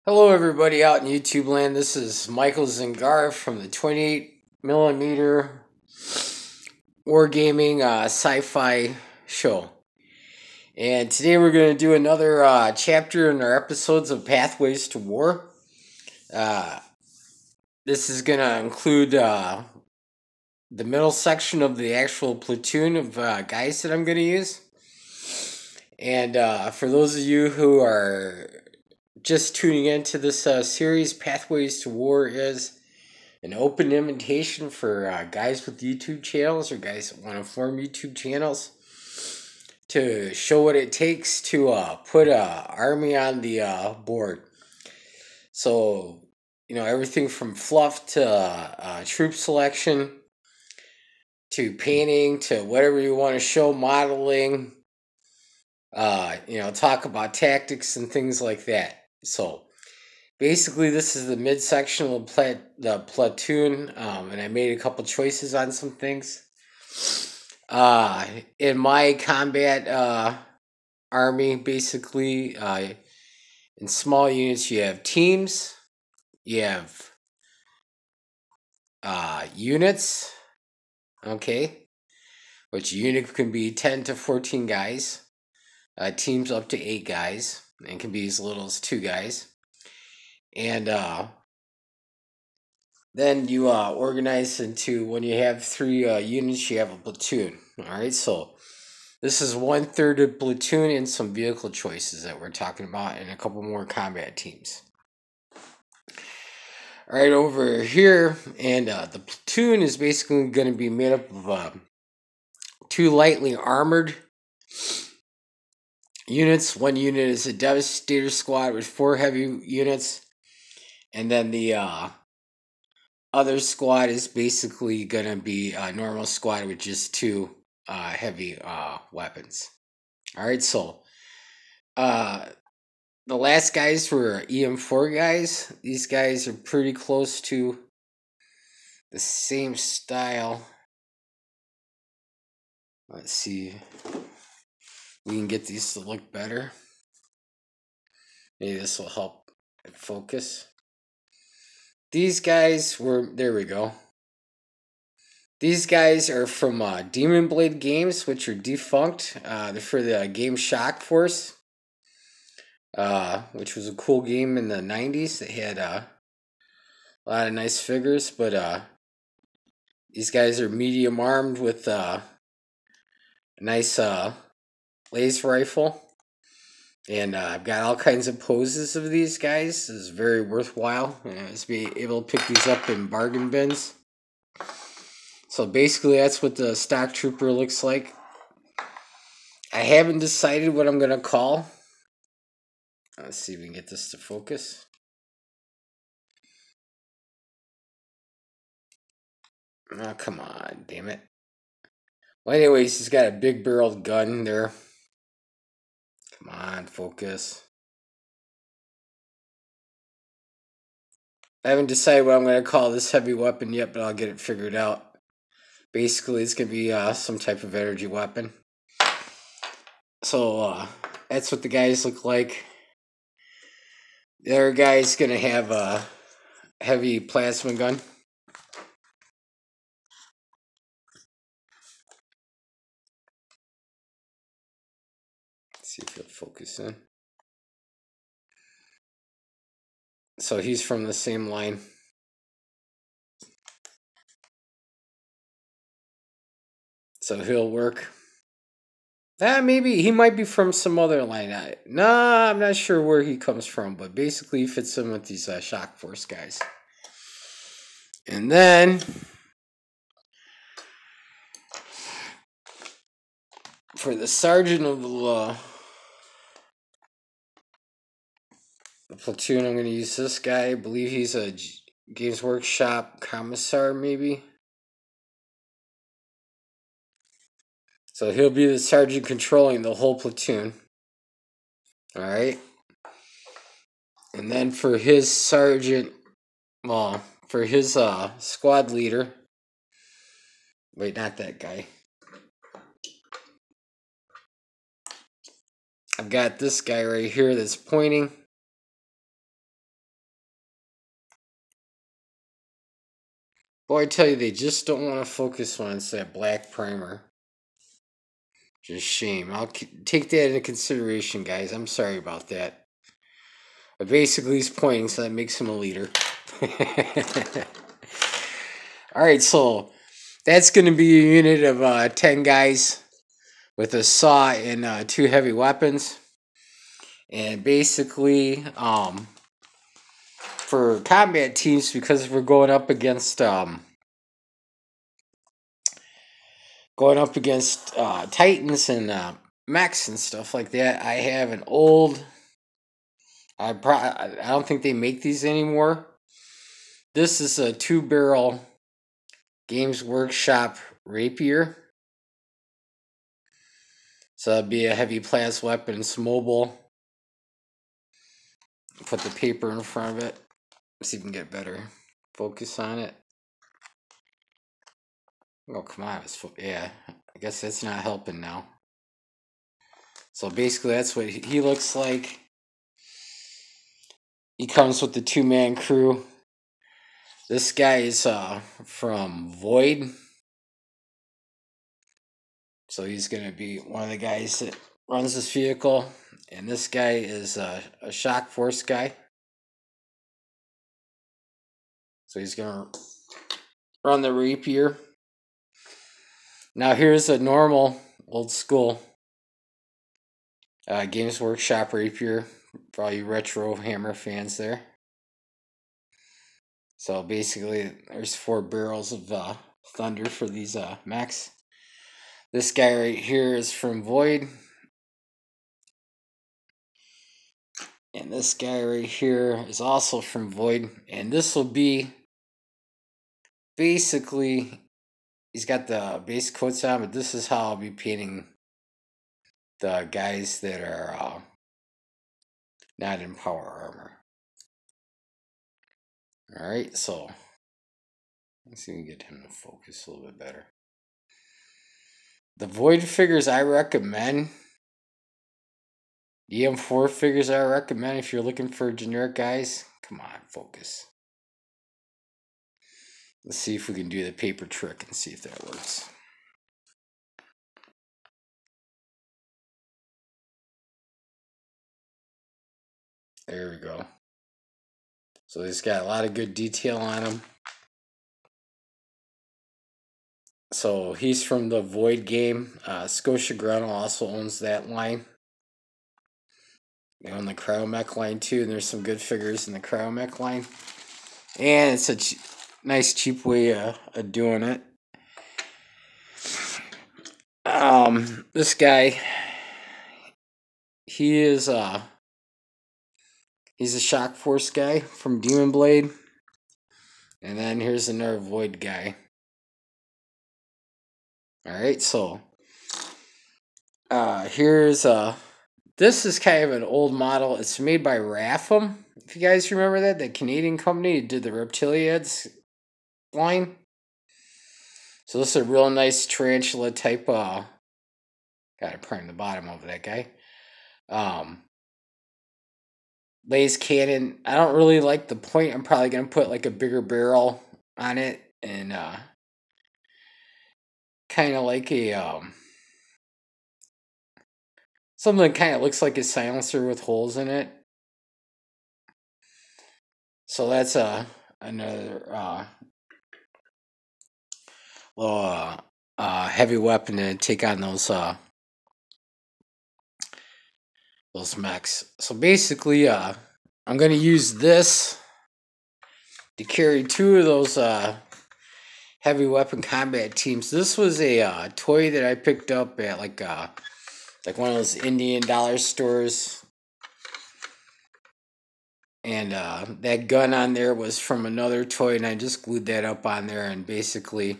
Hello, everybody out in YouTube land. This is Michael Zingar from the 28mm Wargaming Sci-fi show. And today we're going to do another chapter in our episodes of Pathways to War. This is going to include the middle section of the actual platoon of guys that I'm going to use. And for those of you who are just tuning into this series, Pathways to War is an open invitation for guys with YouTube channels or guys that want to form YouTube channels to show what it takes to put an army on the board. So, everything from fluff to troop selection to painting to whatever you want to show, modeling, talk about tactics and things like that. So basically this is the midsection of the platoon, and I made a couple choices on some things. In my combat army, basically, in small units you have teams, you have units, okay, which unit can be 10 to 14 guys. Teams up to 8 guys, and can be as little as 2 guys. And then you organize into, when you have 3 units, you have a platoon. Alright, so this is 1/3 of platoon and some vehicle choices that we're talking about, and a couple more combat teams. Alright, over here, and the platoon is basically going to be made up of 2 lightly armored units. One unit is a Devastator squad with 4 heavy units, and then the other squad is basically gonna be a normal squad with just 2 heavy weapons. Alright, so the last guys were EM4 guys. These guys are pretty close to the same style. Let's see. We can get these to look better. Maybe this will help focus. These guys were, there we go. These guys are from Demon Blade games, which are defunct. They're for the game Shock Force, which was a cool game in the 90s. They had a lot of nice figures, but these guys are medium armed with a nice laser rifle. And I've got all kinds of poses of these guys. This is very worthwhile. To be able to pick these up in bargain bins. So basically that's what the stock trooper looks like. I haven't decided what I'm going to call. Let's see if we can get this to focus. Oh, come on, damn it. Well, anyways, he's got a big barreled gun there. Come on, focus. I haven't decided what I'm going to call this heavy weapon yet, but I'll get it figured out. Basically, it's going to be some type of energy weapon. So, that's what the guys look like. The other guy's going to have a heavy plasma gun. Let's see if he'll focus in. So he's from the same line. So he'll work. Maybe he might be from some other line. Nah, I'm not sure where he comes from, but basically he fits in with these Shock Force guys. And then for the sergeant of the platoon, I'm going to use this guy. I believe he's a Games Workshop commissar, maybe. So he'll be the sergeant controlling the whole platoon. Alright. And then for his sergeant, well, for his squad leader. Wait, not that guy. I've got this guy right here that's pointing. Boy, I tell you, they just don't want to focus on it's that black primer. Just shame. I'll take that into consideration, guys. I'm sorry about that. But basically, he's pointing, so that makes him a leader. Alright, so that's going to be a unit of 10 guys with a saw and 2 heavy weapons. And basically, for combat teams, because we're going up against Titans and mechs and stuff like that, I have an old. I don't think they make these anymore. This is a 2-barrel Games Workshop rapier. So that'd be a heavy plas weapon. It's mobile. Put the paper in front of it. See if we can get better focus on it. Oh, come on. Yeah, I guess that's not helping now. So basically, that's what he looks like. He comes with the 2-man crew. This guy is from Void. So he's going to be one of the guys that runs this vehicle. And this guy is a shock force guy. So he's going to run the rapier. Now here's a normal, old school Games Workshop rapier for all you retro hammer fans there. So basically, there's 4 barrels of thunder for these mechs. This guy right here is from Void. And this guy right here is also from Void. And this will be basically, he's got the base coats on, but this is how I'll be painting the guys that are not in power armor. Alright, so let's see if we can get him to focus a little bit better. The Void figures I recommend, the M4 figures I recommend if you're looking for generic guys. Come on, focus. Let's see if we can do the paper trick and see if that works. There we go. So he's got a lot of good detail on him. So he's from the Void game. Scotia Gruntle also owns that line. They own the Cryomech line too, and there's some good figures in the Cryomech line. And it's a nice, cheap way of doing it. This guy, he's a Shock Force guy from Demon Blade. And then here's another Void guy. Alright, so here's this is kind of an old model. It's made by Rapham. If you guys remember that Canadian company who did the Reptiliads line. So this is a real nice tarantula type gotta prime the bottom of that guy. Lays cannon. I don't really like the point. I'm probably gonna put like a bigger barrel on it and kind of like a something that kind of looks like a silencer with holes in it. So that's another little heavy weapon to take on those mechs. So basically, I'm gonna use this to carry 2 of those heavy weapon combat teams. This was a toy that I picked up at like one of those Indian dollar stores. And that gun on there was from another toy, and I just glued that up on there, and basically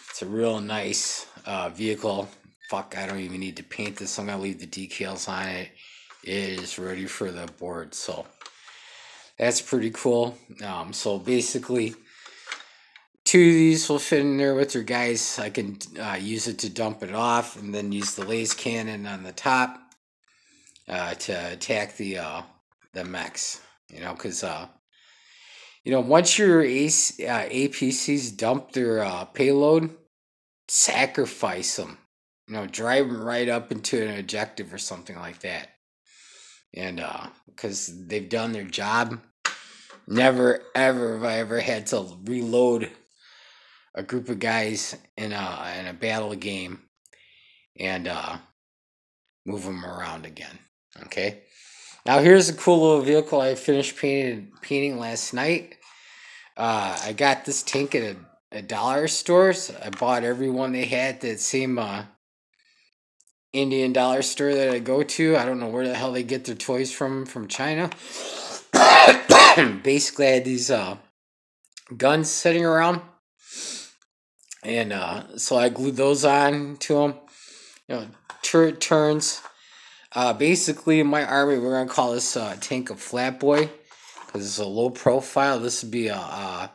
it's a real nice vehicle. Fuck, I don't even need to paint this. I'm going to leave the decals on it. It is ready for the board, so that's pretty cool. So basically, 2 of these will fit in there with your guys. I can use it to dump it off, and then use the laser cannon on the top to attack the mechs. You know, because once your APCs dump their payload, sacrifice them. Drive them right up into an objective or something like that. And because they've done their job, never ever have I ever had to reload a group of guys in a battle game and move them around again. Okay. Now here's a cool little vehicle I finished painting last night. I got this tank at a dollar stores. I bought every one they had at that same Indian dollar store that I go to. I don't know where the hell they get their toys from China. Basically, I had these guns sitting around, and so I glued those on to them. Turret turns. Basically, in my army, we're gonna call this tank a flat boy because it's a low profile. This would be a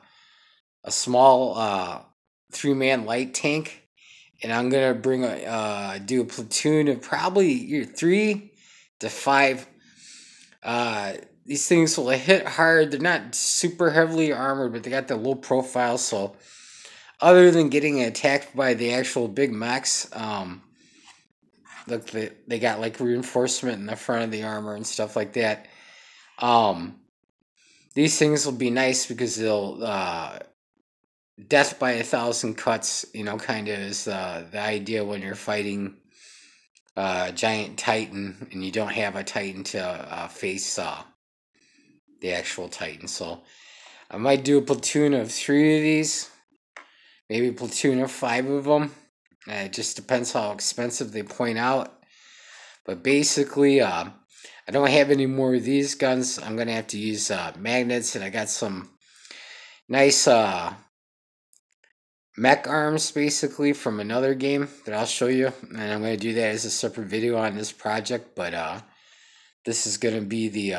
small 3-man light tank, and I'm gonna do a platoon of probably 3 to 5. These things will hit hard. They're not super heavily armored, but they got the low profile. So, other than getting attacked by the actual big mechs, look, they got like reinforcement in the front of the armor and stuff like that. These things will be nice because they'll death by 1,000 cuts. Kind of is the idea when you're fighting giant Titan and you don't have a Titan to face the actual Titan. So I might do a platoon of 3 of these, maybe a platoon of 5 of them. It just depends how expensive they point out. But basically, I don't have any more of these guns. I'm going to have to use magnets, and I got some nice mech arms, basically, from another game that I'll show you. And I'm going to do that as a separate video on this project. But this is going to be the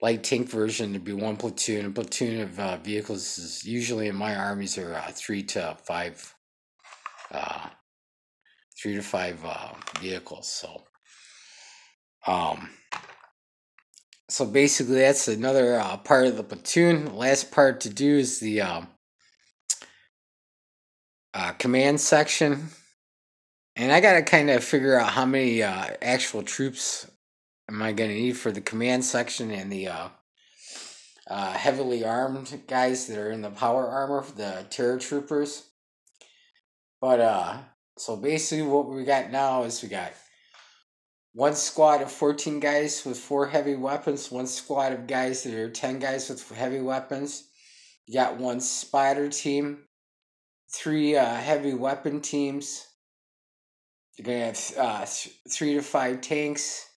light tank version. To be 1 platoon. A platoon of vehicles is usually in my armies are 3 to 5 vehicles. So basically that's another part of the platoon. The last part to do is the command section, and I gotta kind of figure out how many actual troops am I gonna need for the command section and the heavily armed guys that are in the power armor, the terror troopers. But so basically what we got now is we got 1 squad of 14 guys with 4 heavy weapons, 1 squad of guys that are 10 guys with heavy weapons. You got 1 spider team, 3 heavy weapon teams. You're gonna have 3 to 5 tanks,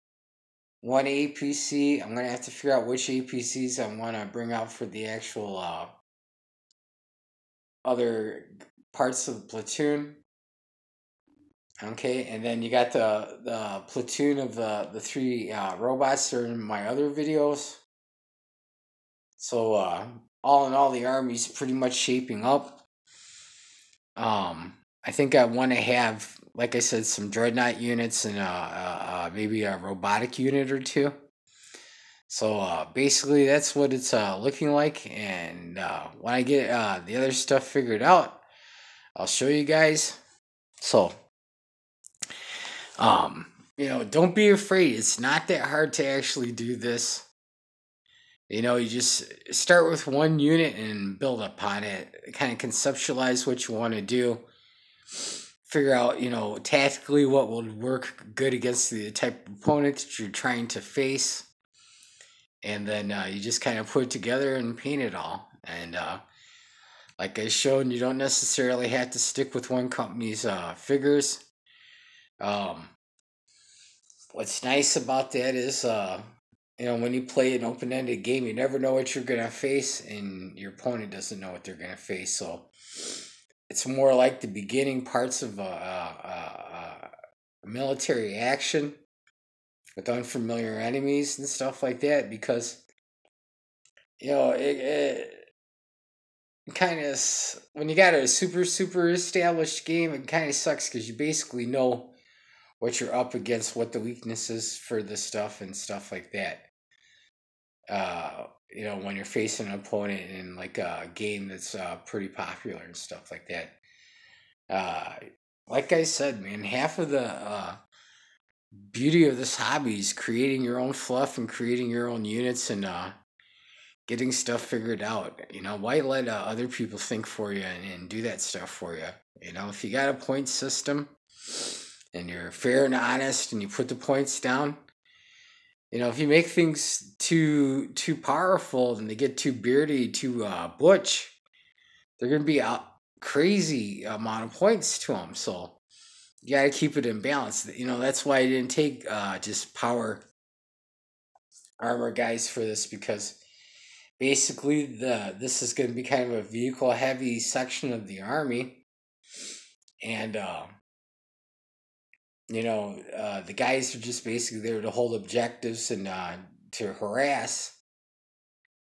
1 APC. I'm gonna have to figure out which APCs I want to bring out for the actual other parts of the platoon. Okay, and then you got the platoon of the 3 robots that are in my other videos. So all in all, the army's pretty much shaping up. I think I want to have, like I said, some dreadnought units and maybe a robotic unit or 2. So basically, that's what it's looking like. And when I get the other stuff figured out, I'll show you guys. So, don't be afraid. It's not that hard to actually do this. You just start with 1 unit and build upon it. Kind of conceptualize what you want to do. Figure out, tactically what will work good against the type of opponent that you're trying to face. And then you just kind of put it together and paint it all. And like I showed, you don't necessarily have to stick with one company's figures. What's nice about that is, when you play an open-ended game, you never know what you're going to face, and your opponent doesn't know what they're going to face. So it's more like the beginning parts of military action with unfamiliar enemies and stuff like that, because it kind of, when you got a super established game, it kind of sucks because you basically know what you're up against, what the weaknesses for the stuff and stuff like that. when you're facing an opponent in like a game that's pretty popular and stuff like that. Uh, like I said, man, half of the beauty of this hobby is creating your own fluff and creating your own units and getting stuff figured out. Why let other people think for you and do that stuff for you? If you got a point system and you're fair and honest and you put the points down, if you make things too powerful and they get too beardy, too butch, they're gonna be a crazy amount of points to them. So you got to keep it in balance. That's why I didn't take just power armor guys for this, because basically this is going to be kind of a vehicle heavy section of the army, and the guys are just basically there to hold objectives and to harass,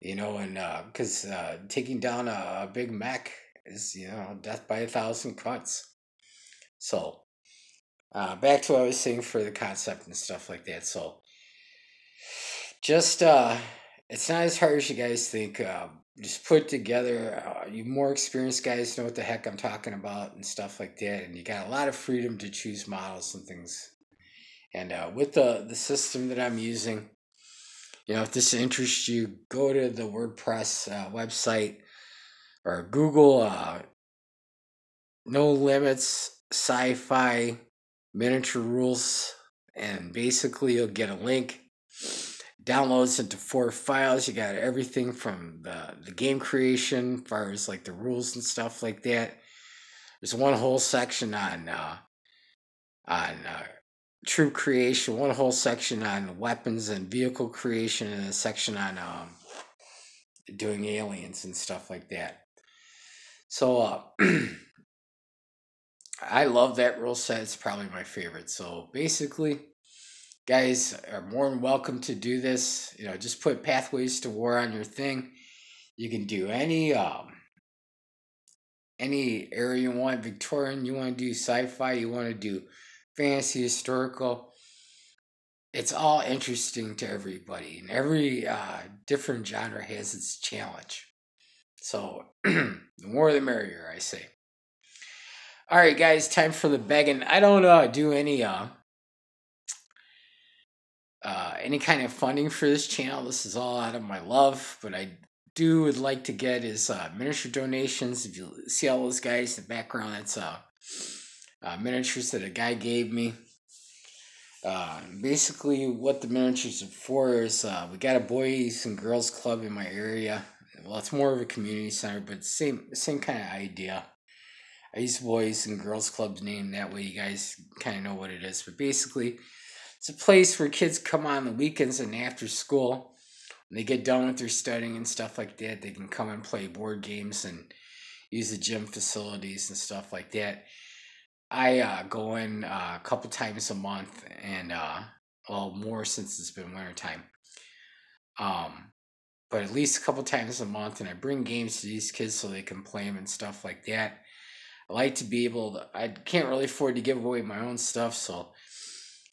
and because taking down a big mech is death by 1,000 cuts. So back to what I was saying for the concept and stuff like that. So just it's not as hard as you guys think. Just put it together. You more experienced guys know what the heck I'm talking about and stuff like that, and you got a lot of freedom to choose models and things. And with the system that I'm using, if this interests you, go to the WordPress website or Google No Limits Sci-fi miniature rules, and basically you'll get a link. Downloads into 4 files. You got everything from the game creation, as far as like the rules and stuff like that. There's one whole section on troop creation, one whole section on weapons and vehicle creation, and a section on doing aliens and stuff like that. So I love that rule set. It's probably my favorite. So basically, guys are more than welcome to do this. Just put Pathways to War on your thing. You can do any area you want. Victorian, you want to do sci-fi, you want to do fantasy, historical. It's all interesting to everybody, and every different genre has its challenge. So the more the merrier, I say. All right, guys, time for the begging. I don't do any kind of funding for this channel. This is all out of my love, but I would like to get is miniature donations. If you see all those guys in the background, that's miniatures that a guy gave me. Basically, what the miniatures are for is we got a boys and girls club in my area. Well, it's more of a community center, but same kind of idea. I use boys and girls club's name, that way you guys kind of know what it is. But basically, it's a place where kids come on the weekends and after school. When they get done with their studying and stuff like that, they can come and play board games and use the gym facilities and stuff like that. I go in a couple times a month, and well, more since it's been wintertime. But at least a couple times a month, and I bring games to these kids so they can play them and stuff like that. I like to be able to, I can't really afford to give away my own stuff, so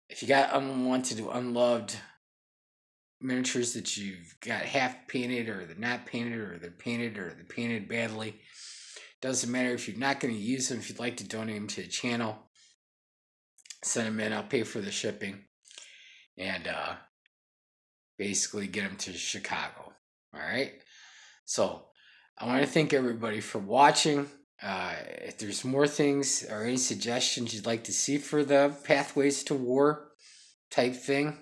if you got unwanted or unloved miniatures that you've got half painted, or they're not painted, or they're painted badly, doesn't matter. If you're not going to use them, if you'd like to donate them to the channel, send them in. I'll pay for the shipping, and basically get them to Chicago. All right, so I want to thank everybody for watching. If there's more things or any suggestions you'd like to see for the Pathways to War type thing,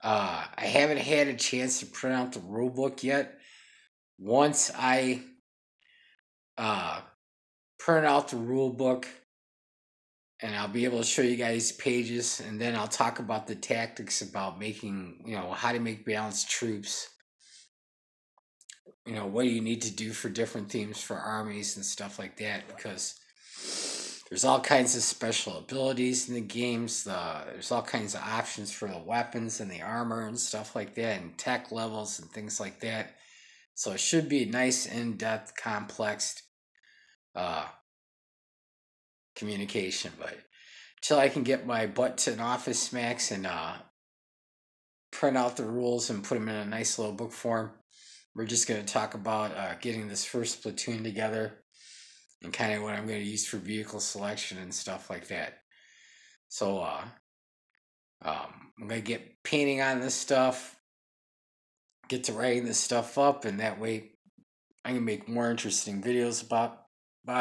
I haven't had a chance to print out the rule book yet. Once I print out the rule book, and I'll be able to show you guys pages, and then I'll talk about the tactics about making, how to make balanced troops. What do you need to do for different themes for armies and stuff like that, because there's all kinds of special abilities in the games. There's all kinds of options for the weapons and the armor and stuff like that, and tech levels and things like that. So it should be a nice, in-depth, complex communication. But until I can get my butt to an office max and print out the rules and put them in a nice little book form, we're just going to talk about getting this first platoon together and kind of what I'm going to use for vehicle selection and stuff like that. So I'm going to get painting on this stuff, get to writing this stuff up, and that way I can make more interesting videos about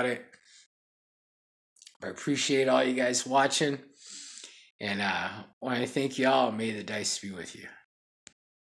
it. I appreciate all you guys watching, and want to thank you all. May the dice be with you.